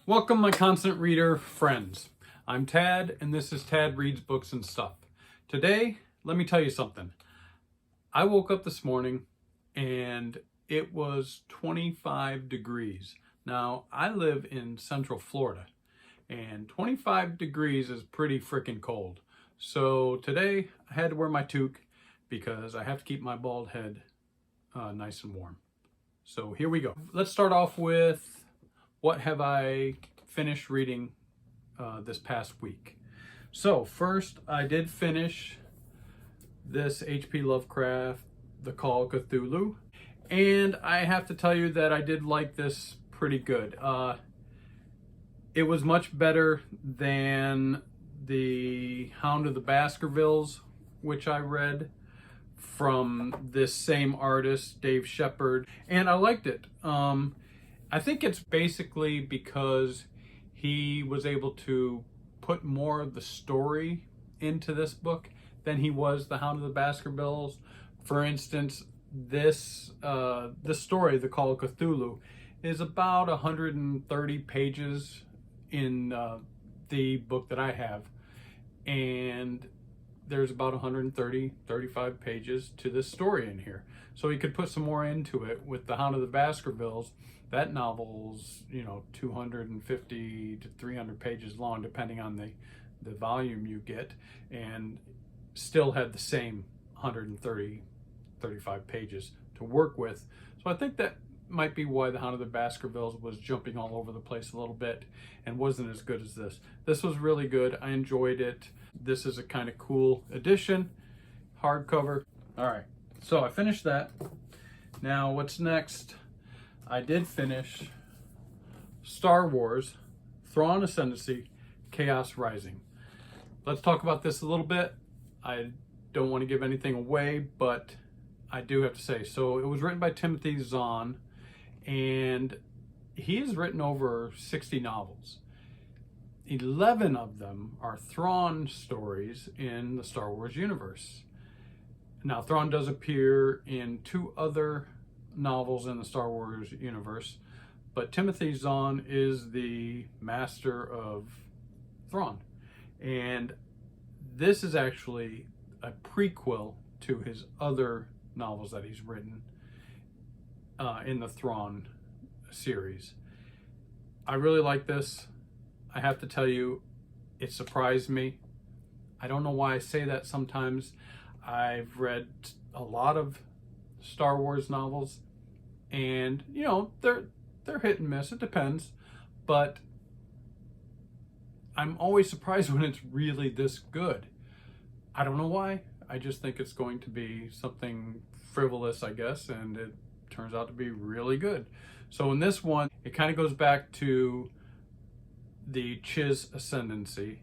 Welcome, my constant reader friends. I'm Tad, and this is Tad Reads Books and Stuff. Today, let me tell you something. I woke up this morning and it was 25 degrees. Now, I live in Central Florida, and 25 degrees is pretty freaking cold. So today, I had to wear my toque because I have to keep my bald head nice and warm. So here we go. Let's start off with what have I finished reading this past week. So first, I did finish this H.P. Lovecraft, The Call of Cthulhu, and I have to tell you that I did like this pretty good. It was much better than The Hound of the Baskervilles, which I read from this same artist, Dave Shepard, and I liked it. I think it's basically because he was able to put more of the story into this book than he was The Hound of the Baskervilles. For instance, this story, The Call of Cthulhu, is about 130 pages in the book that I have, and there's about 35 pages to this story in here. So he could put some more into it. With The Hound of the Baskervilles, that novel's, 250 to 300 pages long, depending on the volume you get, and still had the same 35 pages to work with. So I think that might be why The Hound of the Baskervilles was jumping all over the place a little bit and wasn't as good as this. This was really good. I enjoyed it. This is a kind of cool edition, hardcover. All right, so I finished that. Now what's next? I did finish Star Wars, Thrawn Ascendancy, Chaos Rising. Let's talk about this a little bit. I don't want to give anything away, but I do have to say, so it was written by Timothy Zahn, and he has written over 60 novels. 11 of them are Thrawn stories in the Star Wars universe. Now, Thrawn does appear in 2 other novels in the Star Wars universe, but Timothy Zahn is the master of Thrawn. And this is actually a prequel to his other novels that he's written in the Thrawn series. I really like this. I have to tell you, it surprised me. I don't know why I say that sometimes. I've read a lot of Star Wars novels, and they're hit and miss. It depends, but I'm always surprised when it's really this good. I don't know why. I just think it's going to be something frivolous, I guess, and it turns out to be really good. So in this one, it kind of goes back to the Chiss Ascendancy,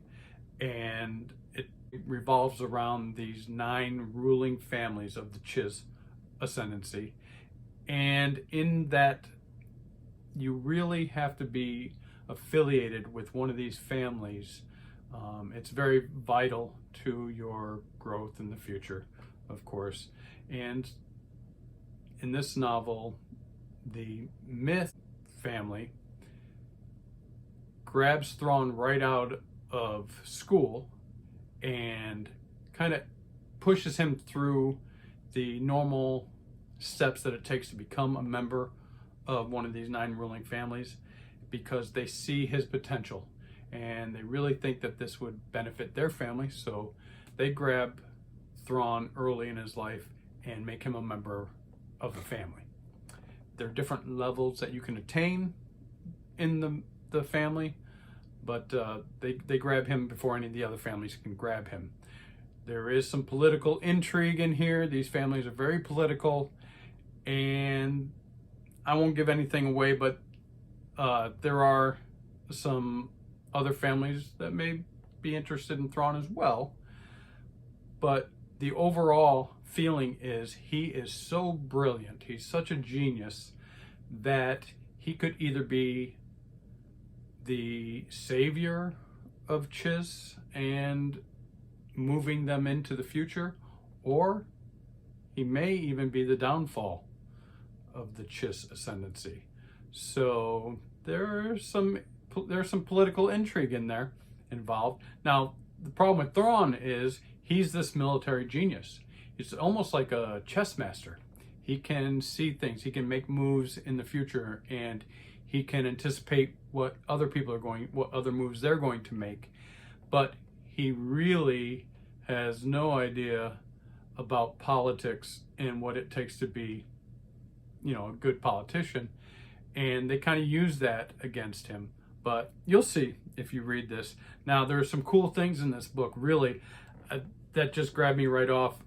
and it revolves around these 9 ruling families of the Chiss Ascendancy. And in that, you really have to be affiliated with one of these families. It's very vital to your growth in the future, of course. And in this novel, the Myth family grabs Thrawn right out of school and kind of pushes him through the normal steps that it takes to become a member of one of these 9 ruling families, because they see his potential and they really think that this would benefit their family. So they grab Thrawn early in his life and make him a member of the family. There are different levels that you can attain in the family, but they grab him before any of the other families can grab him. There is some political intrigue in here. These families are very political, and I won't give anything away, but there are some other families that may be interested in Thrawn as well. But the overall feeling is he is so brilliant, he's such a genius, that he could either be the savior of Chiss and moving them into the future, or he may even be the downfall of the Chiss Ascendancy. So there are some there's some political intrigue in there involved. Now, the problem with Thrawn is he's this military genius. He's almost like a chess master. He can see things. He can make moves in the future, and he can anticipate what other people are what other moves they're going to make. But he really has no idea about politics and what it takes to be, a good politician. And they kind of use that against him. But you'll see if you read this. Now, there are some cool things in this book, really, that just grabbed me right off.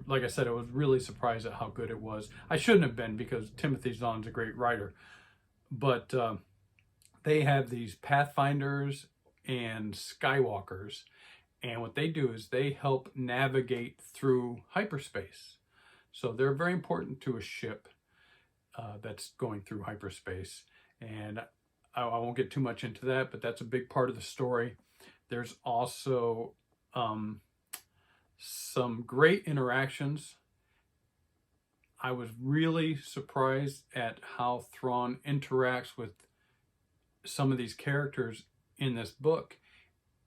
Like I said, I was really surprised at how good it was. I shouldn't have been, because Timothy Zahn's a great writer. But they have these Pathfinders and Skywalkers. And what they do is they help navigate through hyperspace. So they're very important to a ship that's going through hyperspace. And I won't get too much into that, but that's a big part of the story. There's also some great interactions. I was really surprised at how Thrawn interacts with some of these characters in this book.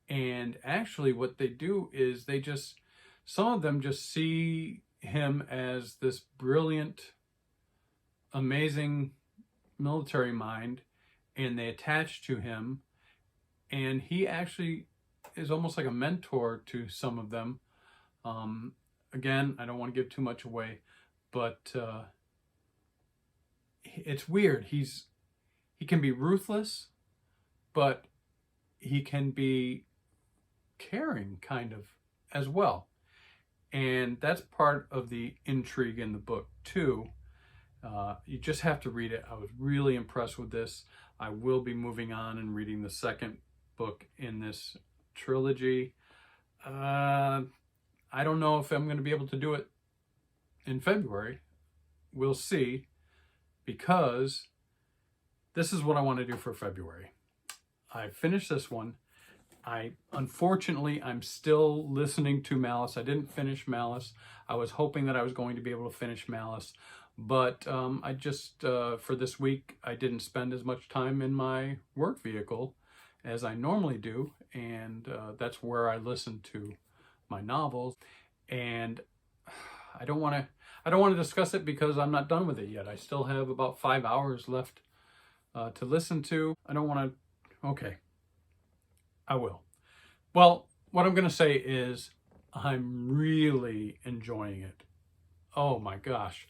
And actually what they do is some of them just see him as this brilliant, amazing military mind, and they attach to him. And he actually is almost like a mentor to some of them. Again, I don't want to give too much away, but it's weird. He can be ruthless, but he can be caring kind of as well. And that's part of the intrigue in the book too. You just have to read it. I was really impressed with this. I will be moving on and reading the second book in this trilogy. I don't know if I'm going to be able to do it in February. We'll see, because this is what I want to do for February. I finished this one. Unfortunately, I'm still listening to Malice. I didn't finish Malice. I was hoping that I was going to be able to finish Malice, but I just, for this week, I didn't spend as much time in my work vehicle as I normally do, and that's where I listen to my novels. And I don't want to discuss it because I'm not done with it yet. I still have about 5 hours left to listen to. I don't want to. Okay. I will. Well, what I'm going to say is I'm really enjoying it. Oh my gosh.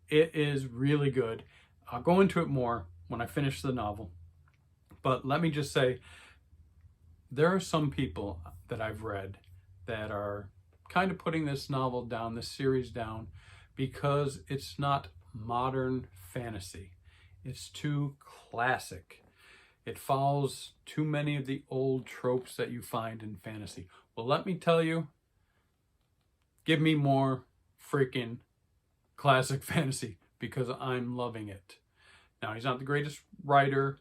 It is really good. I'll go into it more when I finish the novel. But let me just say, there are some people that I've read that are kind of putting this novel down, this series down, because it's not modern fantasy. It's too classic. It follows too many of the old tropes that you find in fantasy. Well, let me tell you, give me more freaking classic fantasy, because I'm loving it. Now, he's not the greatest writer.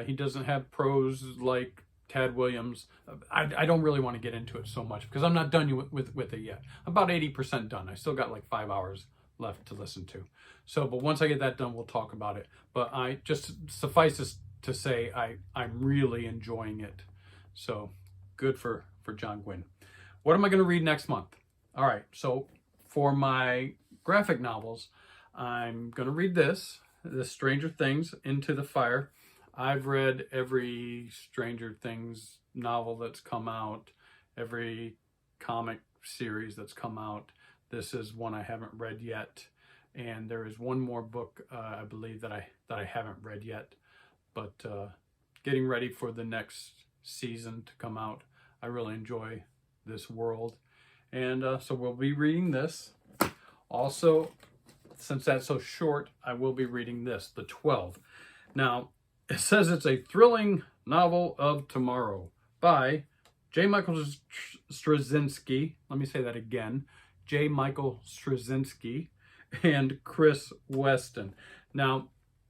He doesn't have prose like Tad Williams. I don't really want to get into it so much because I'm not done with it yet. I'm about 80% done. I still got like 5 hours left to listen to. So, but once I get that done, we'll talk about it. But I just suffice this to say, I'm really enjoying it. So good for John Gwynne. What am I going to read next month? All right. So for my graphic novels, I'm going to read this Stranger Things Into the Fire. I've read every Stranger Things novel that's come out, every comic series that's come out. This is one I haven't read yet. And there is one more book, I believe, that I haven't read yet. But getting ready for the next season to come out. I really enjoy this world. And so we'll be reading this. Also, since that's so short, I will be reading this, The 12. Now, it says it's a thrilling novel of tomorrow by J. Michael Straczynski. Let me say that again. J. Michael Straczynski and Chris Weston. Now,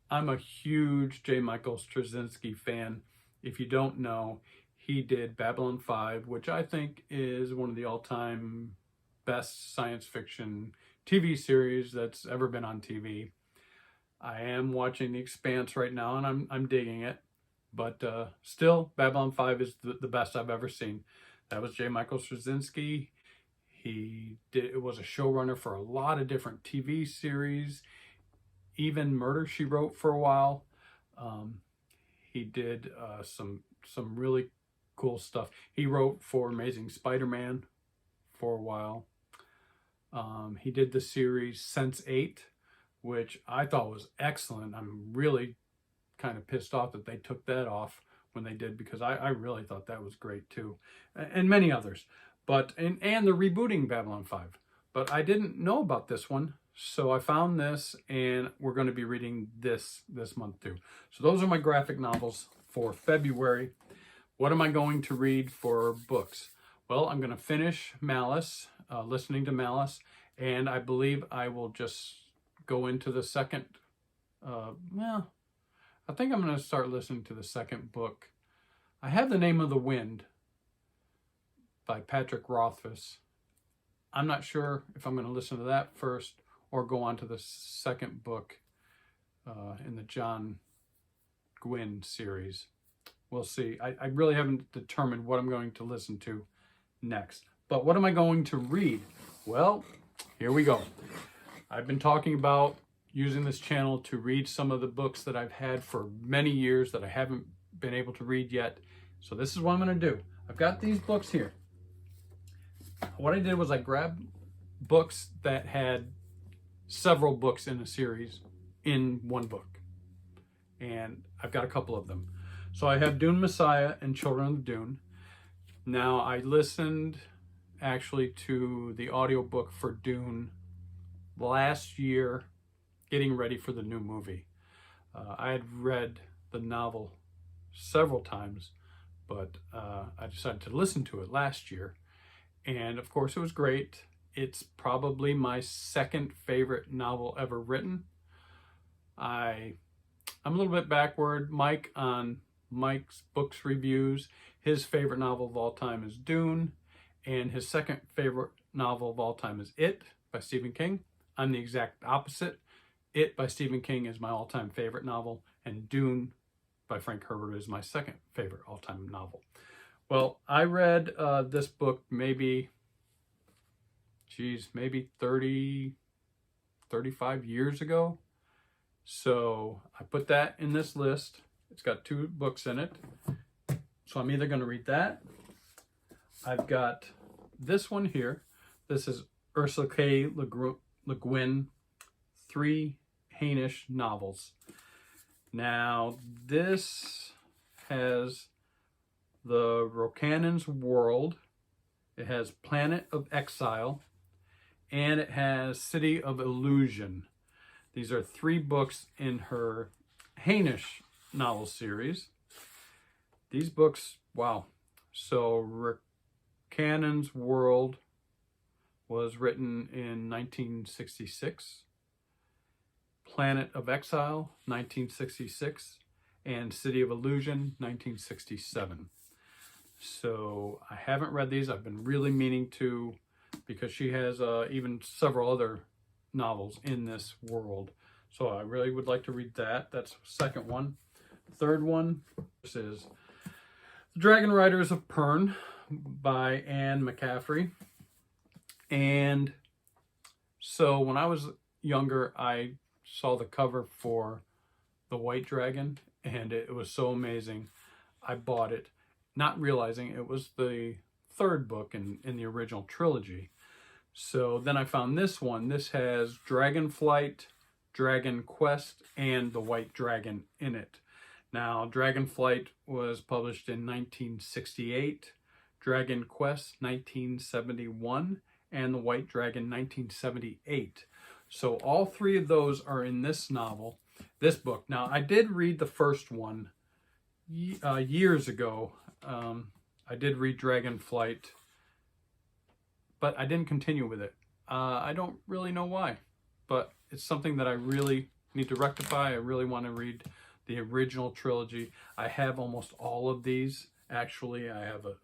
I'm a huge J. Michael Straczynski fan. If you don't know, he did Babylon 5, which I think is one of the all-time best science fiction TV series that's ever been on TV. I am watching The Expanse right now, and I'm digging it. But still, Babylon 5 is the best I've ever seen. That was J. Michael Straczynski. It was a showrunner for a lot of different TV series, even Murder, She Wrote for a while. He did some really cool stuff. He wrote for Amazing Spider-Man for a while. He did the series Sense8, which I thought was excellent. I'm really kind of pissed off that they took that off when they did, because I really thought that was great too, and many others. But and the rebooting Babylon 5. But I didn't know about this one, so I found this, and we're going to be reading this month too. So those are my graphic novels for February. What am I going to read for books? Well, I'm going to finish Malice, listening to Malice, and I believe I will just go into the second, well, I think I'm going to start listening to the second book. I have The Name of the Wind by Patrick Rothfuss. I'm not sure if I'm going to listen to that first or go on to the second book in the John Gwynne series. We'll see. I really haven't determined what I'm going to listen to next. But what am I going to read? Well, here we go. I've been talking about using this channel to read some of the books that I've had for many years that I haven't been able to read yet. So this is what I'm going to do. I've got these books here. What I did was I grabbed books that had several books in a series in one book. And I've got a couple of them. So I have Dune Messiah and Children of Dune. Now, I listened actually to the audiobook for Dune last year, getting ready for the new movie. I had read the novel several times, but I decided to listen to it last year. And of course, it was great. It's probably my second favorite novel ever written. I'm a little bit backward. Mike's books reviews, his favorite novel of all time is Dune, and his second favorite novel of all time is It by Stephen King. I'm the exact opposite. It by Stephen King is my all-time favorite novel, and Dune by Frank Herbert is my second favorite all-time novel. Well, I read this book maybe 30, 35 years ago. So I put that in this list. It's got 2 books in it. So I'm either going to read that. I've got this one here. This is Ursula K. Le Guin, 3 Hainish novels. Now, this has the Rokanan's World, it has Planet of Exile, and it has City of Illusion. These are 3 books in her Hainish novel series. These books, wow. So Rokanan's World was written in 1966. Planet of Exile, 1966. And City of Illusion, 1967. So I haven't read these. I've been really meaning to, because she has even several other novels in this world. So I really would like to read that. That's the second one. Third one, this is The Dragon Riders of Pern by Anne McCaffrey. And so when I was younger, I saw the cover for The White Dragon, and it was so amazing. I bought it, not realizing it was the 3rd book in the original trilogy. So then I found this one. This has Dragonflight, Dragon Quest, and The White Dragon in it. Now, Dragonflight was published in 1968, Dragon Quest 1971, and The White Dragon 1978. So all 3 of those are in this novel, this book. Now, I did read the first one years ago. I did read Dragonflight, but I didn't continue with it. I don't really know why, but it's something that I really need to rectify. I really want to read the original trilogy. I have almost all of these. Actually, I have a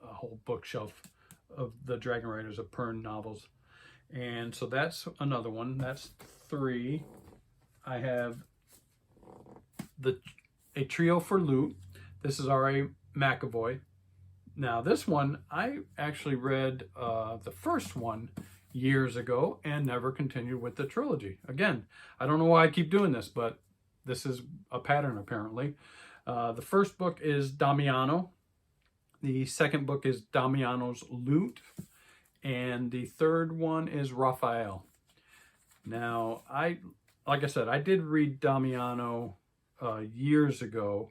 whole bookshelf of the Dragon Riders of Pern novels. And so that's another one. That's 3. I have the A Trio for Loot. This is R.A. McAvoy. Now this one, I actually read the first one years ago and never continued with the trilogy. Again, I don't know why I keep doing this, but this is a pattern apparently. The first book is Damiano. The second book is Damiano's Loot. And the third one is Raphael. Now, like I said, I did read Damiano years ago.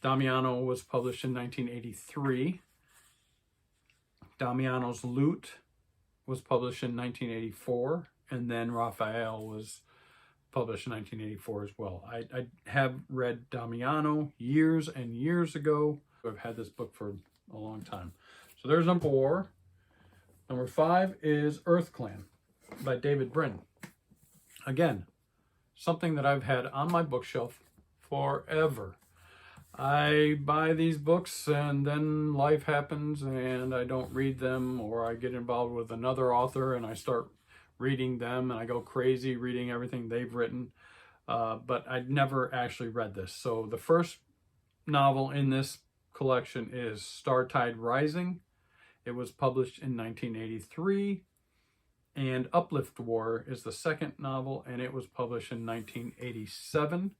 Damiano was published in 1983. Damiano's Loot was published in 1984. And then Raphael was published in 1984 as well. I have read Damiano years and years ago. I've had this book for a long time. So there's number 4. Number 5 is Earth Clan by David Brin. Again, something that I've had on my bookshelf forever. I buy these books and then life happens and I don't read them, or I get involved with another author and I start reading them and I go crazy reading everything they've written. But I'd never actually read this. So the first novel in this collection is Startide Rising. It was published in 1983. And Uplift War is the second novel, and it was published in 1987.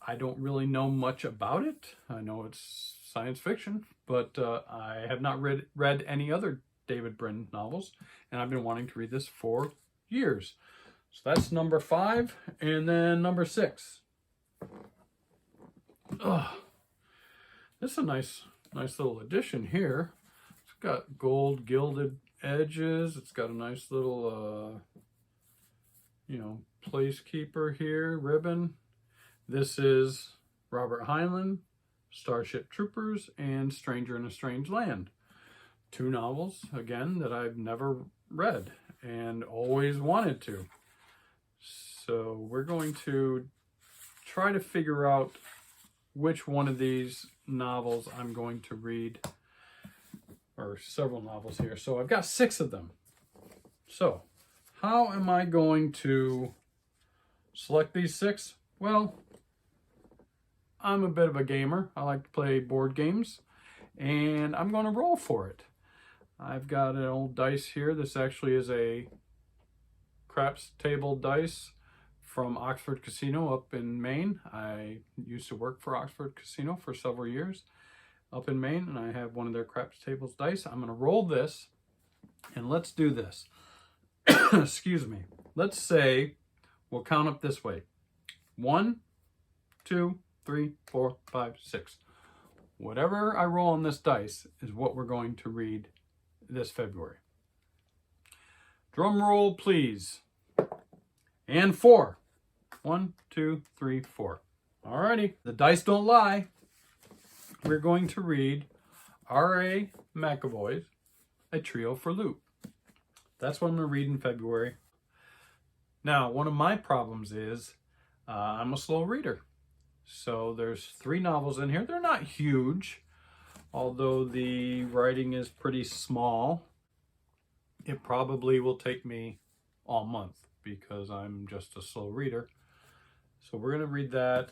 I don't really know much about it. I know it's science fiction, but I have not read any other David Brin novels, and I've been wanting to read this for years. So that's number 5, and then number 6. This is a nice little edition here. It's got gold gilded edges. It's got a nice little, placekeeper here, ribbon. This is Robert Heinlein, Starship Troopers, and Stranger in a Strange Land. 2 novels, again, that I've never read and always wanted to. So we're going to try to figure out which one of these novels I'm going to read, or several novels here. So I've got 6 of them. So how am I going to select these 6? Well, I'm a bit of a gamer. I like to play board games, and I'm going to roll for it. I've got an old dice here. This actually is a craps table dice from Oxford Casino up in Maine. I used to work for Oxford Casino for several years up in Maine, and I have one of their craps tables dice. I'm going to roll this, and let's do this. Excuse me. Let's say we'll count up this way. 1, 2, 3, 4, 5, 6. Whatever I roll on this dice is what we're going to read this February. Drum roll, please. And 4. 1, 2, 3, 4. Alrighty, the dice don't lie. We're going to read R.A. McAvoy's A Trio for Loot. That's what I'm going to read in February. Now, one of my problems is I'm a slow reader. So there's 3 novels in here. They're not huge, although the writing is pretty small. It probably will take me all month because I'm just a slow reader. So we're going to read that,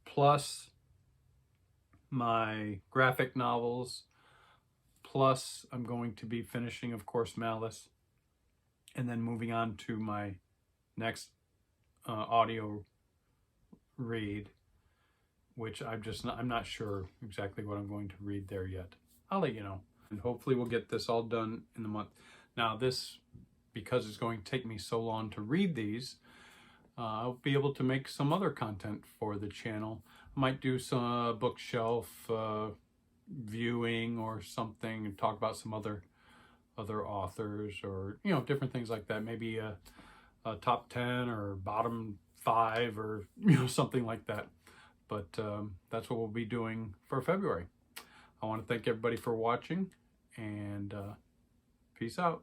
plus my graphic novels, plus I'm going to be finishing, of course, Malice, and then moving on to my next audio read, which I'm not sure exactly what I'm going to read there yet. I'll let you know. And hopefully we'll get this all done in the month. Now this, because it's going to take me so long to read these, I'll be able to make some other content for the channel. I might do some bookshelf viewing or something and talk about some other authors, or different things like that. Maybe a top 10 or bottom 5 or something like that. But that's what we'll be doing for February. I want to thank everybody for watching, and peace out.